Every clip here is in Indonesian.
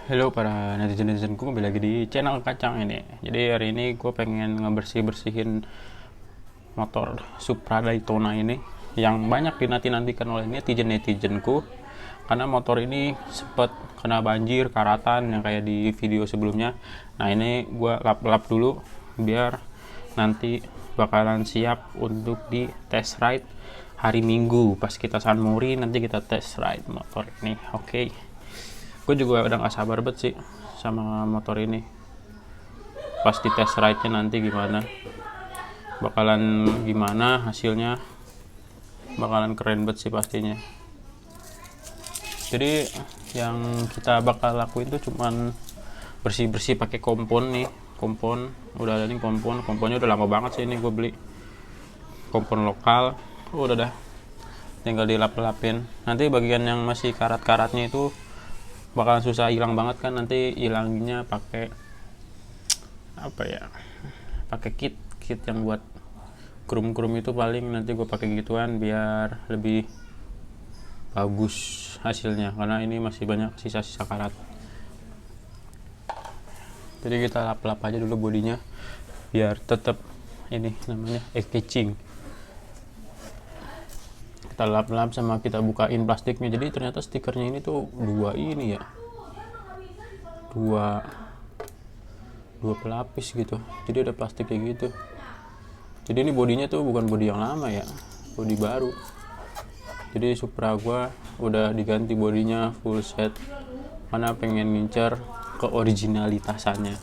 Halo para netizen-netizenku, kembali lagi di channel Kacang ini. Jadi hari ini gue pengen ngebersih-bersihin motor Supra Daytona ini yang banyak dinanti-nantikan oleh netizen-netizenku. Karena motor ini sempat kena banjir, karatan yang kayak di video sebelumnya. Nah ini gue lap-lap dulu biar nanti bakalan siap untuk di test ride hari Minggu. Pas kita San Mori nanti kita test ride motor ini. Oke. Gue juga udah gak sabar banget sih sama motor ini. Pas di test ride-nya nanti gimana hasilnya, bakalan keren banget sih pastinya. Jadi yang kita bakal lakuin tuh cuman bersih-bersih pakai kompon nih. Kompon udah ada nih, komponnya udah lama banget sih ini gue beli. Kompon lokal. Udah dah, tinggal dilap-lapin. Nanti bagian yang masih karat-karatnya itu bakalan susah hilang banget kan, nanti hilanginnya pakai pakai kit yang buat krum itu, paling nanti gue pakai gituan biar lebih bagus hasilnya, karena ini masih banyak sisa-sisa karat. Jadi kita lap-lap aja dulu bodinya biar tetap ini namanya catching. Kita lap-lap sama kita bukain plastiknya. Jadi ternyata stikernya ini tuh dua pelapis gitu, jadi ada plastik kayak gitu. Jadi ini bodinya tuh bukan bodi yang lama ya, bodi baru. Jadi Supra gua udah diganti bodinya full set karena pengen ngincer keoriginalitasannya.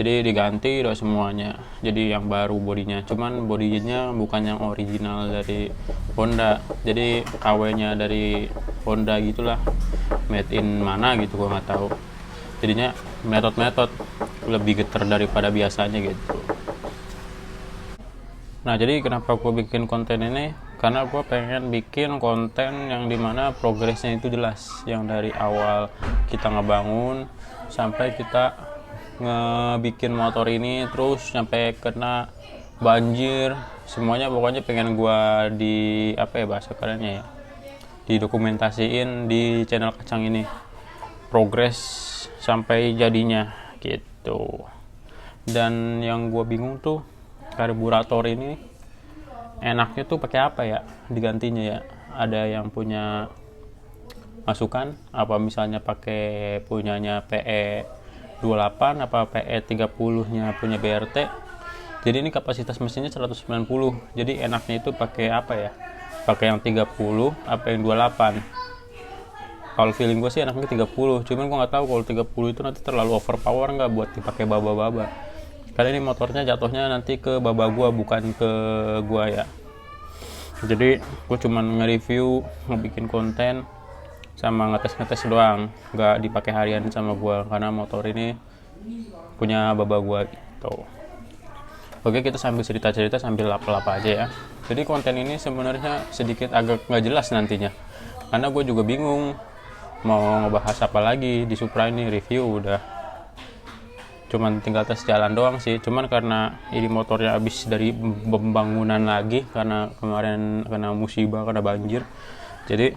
Jadi diganti udah semuanya, jadi yang baru bodinya. Cuman bodinya bukan yang original dari Honda, jadi KW nya dari Honda gitulah, made in mana gitu gua nggak tahu. Jadinya metode lebih getar daripada biasanya gitu. Nah jadi kenapa gue bikin konten ini, karena gue pengen bikin konten yang dimana progresnya itu jelas, yang dari awal kita ngebangun sampai kita ngebikin motor ini, terus sampai kena banjir, semuanya pokoknya pengen gue di bahasa kerennya ya, didokumentasiin di channel Kacang ini, progres sampai jadinya gitu. Dan yang gue bingung tuh, karburator ini enaknya tuh pakai apa ya digantinya ya. Ada yang punya masukan apa, misalnya pakai punyanya PE 28 apa PE 30 nya punya BRT. Jadi ini kapasitas mesinnya 190, jadi enaknya itu pakai apa ya, pakai yang 30 apa yang 28. Kalau feeling gue sih enaknya 30, cuman gue nggak tahu kalau 30 itu nanti terlalu overpower nggak buat dipakai baba-baba. Karena ini motornya jatuhnya nanti ke baba gue, bukan ke gue ya. Jadi gue cuman nge-review, ngebikin konten sama ngetes doang, nggak dipakai harian sama gue karena motor ini punya baba gue gitu. Oke, kita sambil cerita sambil lap-lap aja ya. Jadi konten ini sebenarnya sedikit agak nggak jelas nantinya, karena gue juga bingung mau ngebahas apa lagi di Supra ini. Review udah, cuman tinggal tes jalan doang sih. Cuman karena ini motornya habis dari pembangunan lagi karena kemarin kena musibah, kena banjir, jadi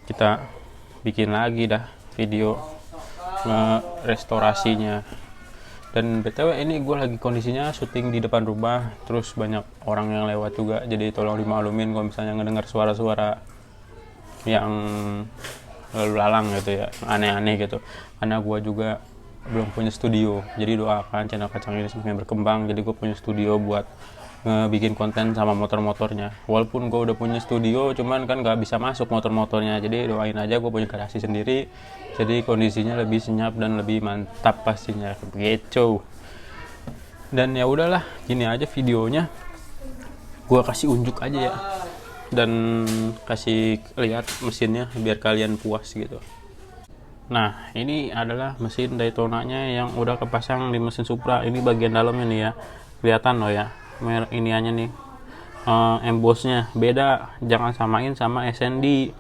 kita bikin lagi dah video restorasinya. Dan BTW ini gue lagi kondisinya syuting di depan rumah, terus banyak orang yang lewat juga, jadi tolong dimaklumin kalau misalnya ngedengar suara-suara yang lalu lalang gitu ya, aneh-aneh gitu, karena gue juga belum punya studio. Jadi doakan channel Kacang ini semakin berkembang, jadi gue punya studio buat bikin konten sama motor-motornya. Walaupun gue udah punya studio, cuman kan gak bisa masuk motor-motornya, jadi doain aja gue punya garasi sendiri, jadi kondisinya lebih senyap dan lebih mantap pastinya begitu. Dan ya udahlah, gini aja videonya, gue kasih unjuk aja ya, dan kasih lihat mesinnya biar kalian puas gitu. Nah ini adalah mesin Daytona-nya yang udah kepasang di mesin Supra. Ini bagian dalamnya nih ya, kelihatan loh ya, iniannya nih, embossnya beda, jangan samain sama SND.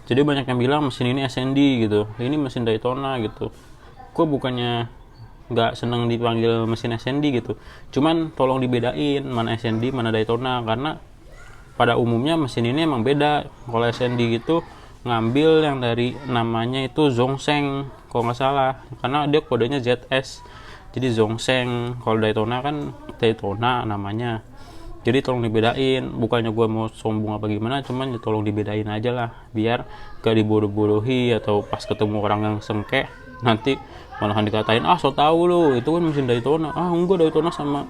Jadi banyak yang bilang mesin ini SND gitu, ini mesin Daytona gitu. Gue bukannya nggak seneng dipanggil mesin SND gitu, cuman tolong dibedain mana SND mana Daytona, karena pada umumnya mesin ini emang beda. Kalau SND gitu ngambil yang dari namanya itu Zhongsheng, kalau nggak salah, karena dia kodenya ZS. Jadi Zhongsheng, kalau Daytona kan Daytona namanya. Jadi tolong dibedain, bukannya gue mau sombong apa gimana, cuman ya tolong dibedain aja lah, biar gak dibodoh-bodohi atau pas ketemu orang yang sengke nanti malahan dikatain, so tau lu itu kan mesin Daytona. Enggak, Daytona sama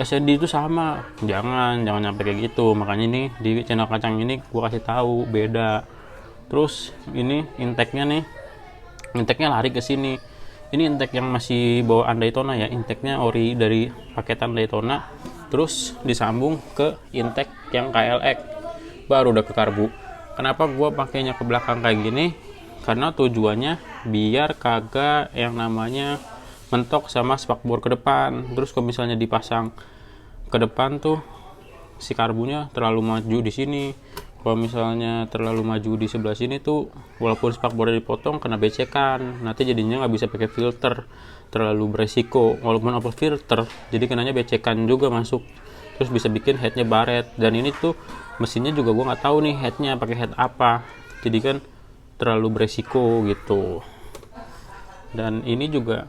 SND itu sama. Jangan nyampe kayak gitu. Makanya ini di channel Kacang ini gue kasih tahu beda. Terus ini intake-nya lari ke sini. Ini intake yang masih bawaan Daytona ya, intake-nya ori dari paketan Daytona, terus disambung ke intake yang KLX, baru udah ke karbu. Kenapa gue pakainya ke belakang kayak gini? Karena tujuannya biar kagak yang namanya mentok sama spakbor ke depan. Terus kalau misalnya dipasang ke depan tuh si karbunya terlalu maju di sini. Kalau misalnya terlalu maju di sebelah sini tuh, walaupun spakbornya dipotong kena becekan, nanti jadinya nggak bisa pakai filter, terlalu beresiko. Walaupun apa filter, jadi kenanya becekan juga masuk, terus bisa bikin headnya baret. Dan ini tuh mesinnya juga gue nggak tahu nih headnya pakai head apa, jadi kan terlalu beresiko gitu. Dan ini juga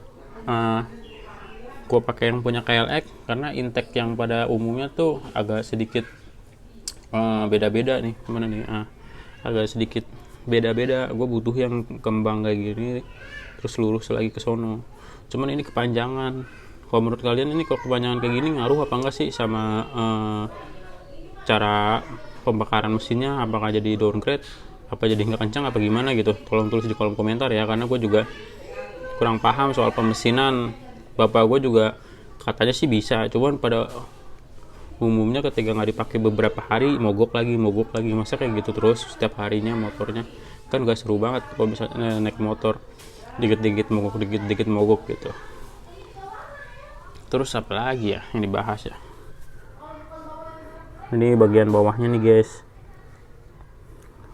gue pakai yang punya KLX karena intake yang pada umumnya tuh agak sedikit beda-beda nih, mana nih, agak sedikit beda-beda. Gue butuh yang kembang kayak gini terus lurus lagi ke sono, cuman ini kepanjangan. Kalau menurut kalian ini kalau kepanjangan kayak gini ngaruh apa enggak sih sama cara pembakaran mesinnya? Apakah jadi downgrade, apa jadi nggak kencang, apa gimana gitu? Tolong tulis di kolom komentar ya, karena gue juga kurang paham soal pemesinan. Bapak gue juga katanya sih bisa, cuman pada umumnya ketika nggak dipakai beberapa hari mogok lagi. Masa kayak gitu terus setiap harinya motornya? Kan gak seru banget kalau bisa naik motor dikit-dikit mogok gitu. Terus apa lagi ya yang dibahas ya? Ini bagian bawahnya nih guys,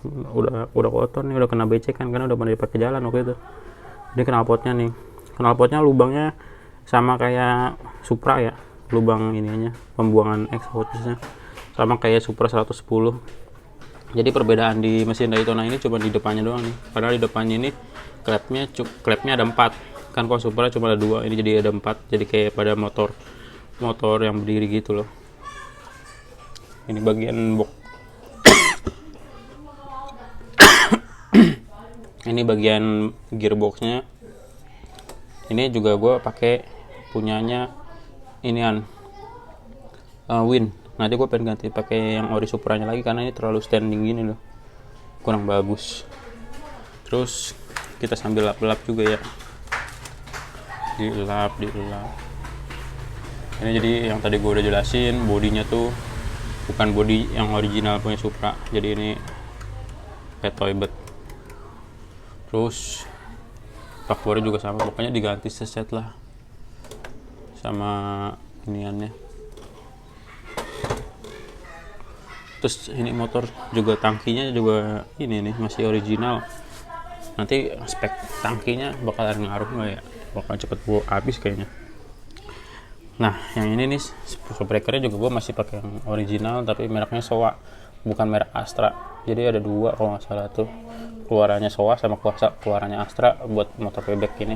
udah kotor nih, udah kena becekan karena udah pernah dipakai jalan waktu itu. Ini knalpotnya lubangnya sama kayak Supra ya, lubang ininya pembuangan exhaustnya sama kayak Supra 110. Jadi perbedaan di mesin Daytona ini cuma di depannya doang nih, padahal di depannya ini klepnya ada 4 kan. Kalau Supra cuma ada 2, ini jadi ada 4, jadi kayak pada motor yang berdiri gitu loh. Ini bagian box ini bagian gearboxnya. Ini juga gue pakai punyanya inian Win. Nanti gue pengen ganti pakai yang ori Supranya lagi karena ini terlalu standing gini loh, kurang bagus. Terus kita sambil lap-lap juga ya, dilap. Ini jadi yang tadi gue udah jelasin, bodinya tuh bukan body yang original punya Supra, jadi ini petoybet. Terus spakbornya juga sama, pokoknya diganti seset lah sama iniannya. Terus ini motor juga tangkinya juga ini nih masih original. Nanti spek tangkinya bakalan ngaruh nggak ya? Bakal cepet habis kayaknya. Nah yang ini nih breakernya juga gue masih pakai yang original tapi mereknya Showa, bukan merek Astra. Jadi ada 2 kalau nggak salah tuh, keluarannya Showa sama keluarannya Astra buat motor bebek ini.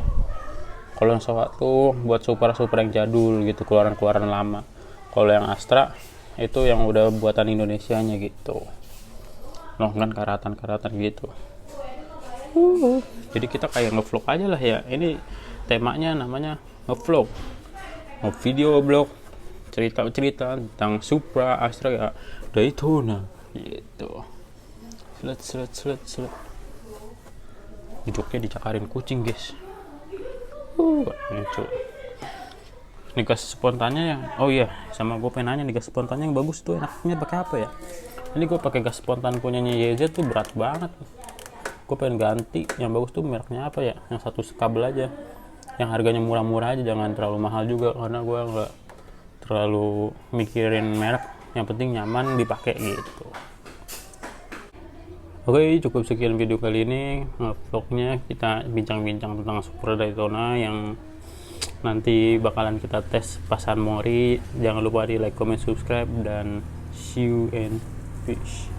Kalau yang Showa tuh buat Supra yang jadul gitu, keluaran lama. Kalau yang Astra itu yang udah buatan Indonesianya gitu, loh kan karatan gitu. Jadi kita kayak ngevlog aja lah ya, ini temanya namanya ngevlog, video blog, cerita tentang Supra, Astra ya, Daytona gitu. Slet. Joknya dicakarin kucing guys. Lucu. Nih gas spontannya yang, oh iya, sama gue pengen nanya nih, gas spontannya yang bagus tuh enaknya pakai apa ya? Ini gue pakai gas spontan punyanya YZ tuh berat banget. Gue pengen ganti yang bagus tuh mereknya apa ya? Yang satu kabel aja, yang harganya murah-murah aja, jangan terlalu mahal juga karena gue nggak terlalu mikirin merek, yang penting nyaman dipakai gitu. Oke, cukup sekian video kali ini vlognya, kita bincang-bincang tentang Supra Daytona yang nanti bakalan kita tes pas San Mori. Jangan lupa di like, comment, subscribe, dan see you and fish.